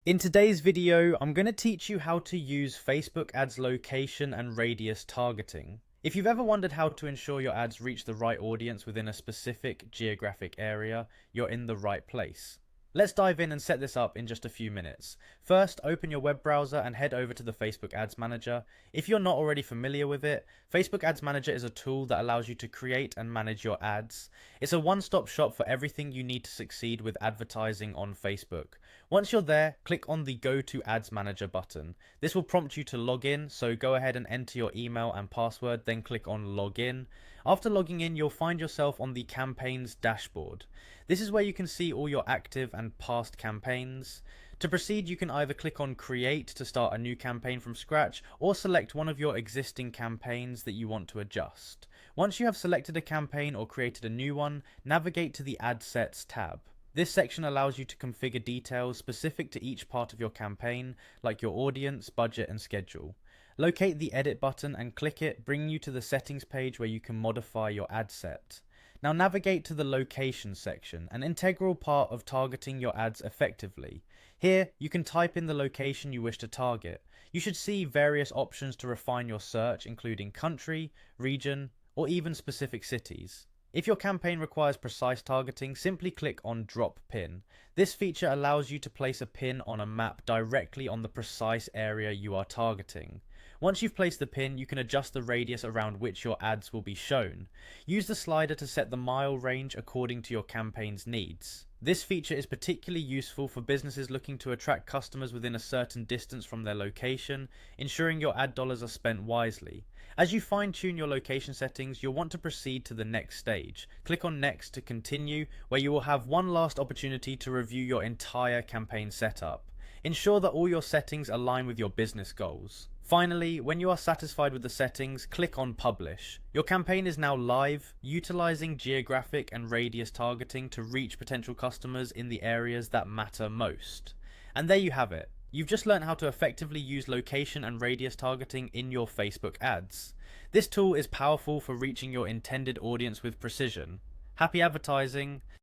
In today's video, I'm going to teach you how to use Facebook ads location and radius targeting. If you've ever wondered how to ensure your ads reach the right audience within a specific geographic area, you're in the right place. Let's dive in and set this up in just a few minutes. First, open your web browser and head over to the Facebook Ads Manager. If you're not already familiar with it, Facebook Ads Manager is a tool that allows you to create and manage your ads. It's a one-stop shop for everything you need to succeed with advertising on Facebook. Once you're there, click on the Go to Ads Manager button. This will prompt you to log in, so go ahead and enter your email and password, then click on Login. After logging in, you'll find yourself on the Campaigns dashboard. This is where you can see all your active and past campaigns. To proceed, you can either click on Create to start a new campaign from scratch, or select one of your existing campaigns that you want to adjust. Once you have selected a campaign or created a new one, navigate to the Ad Sets tab. This section allows you to configure details specific to each part of your campaign, like your audience, budget, and schedule. Locate the Edit button and click it, bringing you to the settings page where you can modify your ad set. Now navigate to the Location section, an integral part of targeting your ads effectively. Here, you can type in the location you wish to target. You should see various options to refine your search, including country, region, or even specific cities. If your campaign requires precise targeting, simply click on Drop Pin. This feature allows you to place a pin on a map directly on the precise area you are targeting. Once you've placed the pin, you can adjust the radius around which your ads will be shown. Use the slider to set the mile range according to your campaign's needs. This feature is particularly useful for businesses looking to attract customers within a certain distance from their location, ensuring your ad dollars are spent wisely. As you fine-tune your location settings, you'll want to proceed to the next stage. Click on Next to continue, where you will have one last opportunity to review your entire campaign setup. Ensure that all your settings align with your business goals. Finally, when you are satisfied with the settings, click on Publish. Your campaign is now live, utilizing geographic and radius targeting to reach potential customers in the areas that matter most. And there you have it. You've just learned how to effectively use location and radius targeting in your Facebook ads. This tool is powerful for reaching your intended audience with precision. Happy advertising!